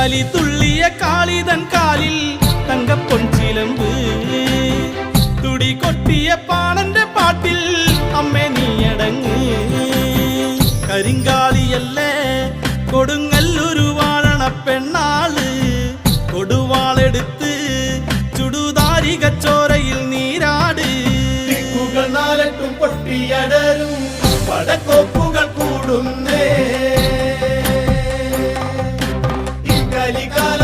കലി തുള്ളിയ കാളിതൻ കാലിൽ തങ്കപ്പൊൻചിലമ്പ് തുടി കൊട്ടിയ പാണന്റെ പാട്ടിൽ അമ്മേ നീയടങ്ങ് കരിങ്കാളിയല്ലേ കൊടുങ്ങല്ലൊരു വാഴണ പെണ്ണാള് കൊടുവാളെടുത്ത് ചുടുതാരികച്ചോരയിൽ നീരാട് ദിക്കുകൾ നാലട്ടും പൊട്ടിയടരും പടക്കോപ്പുകൾ കൂടുന്നേ ഈ കലികാല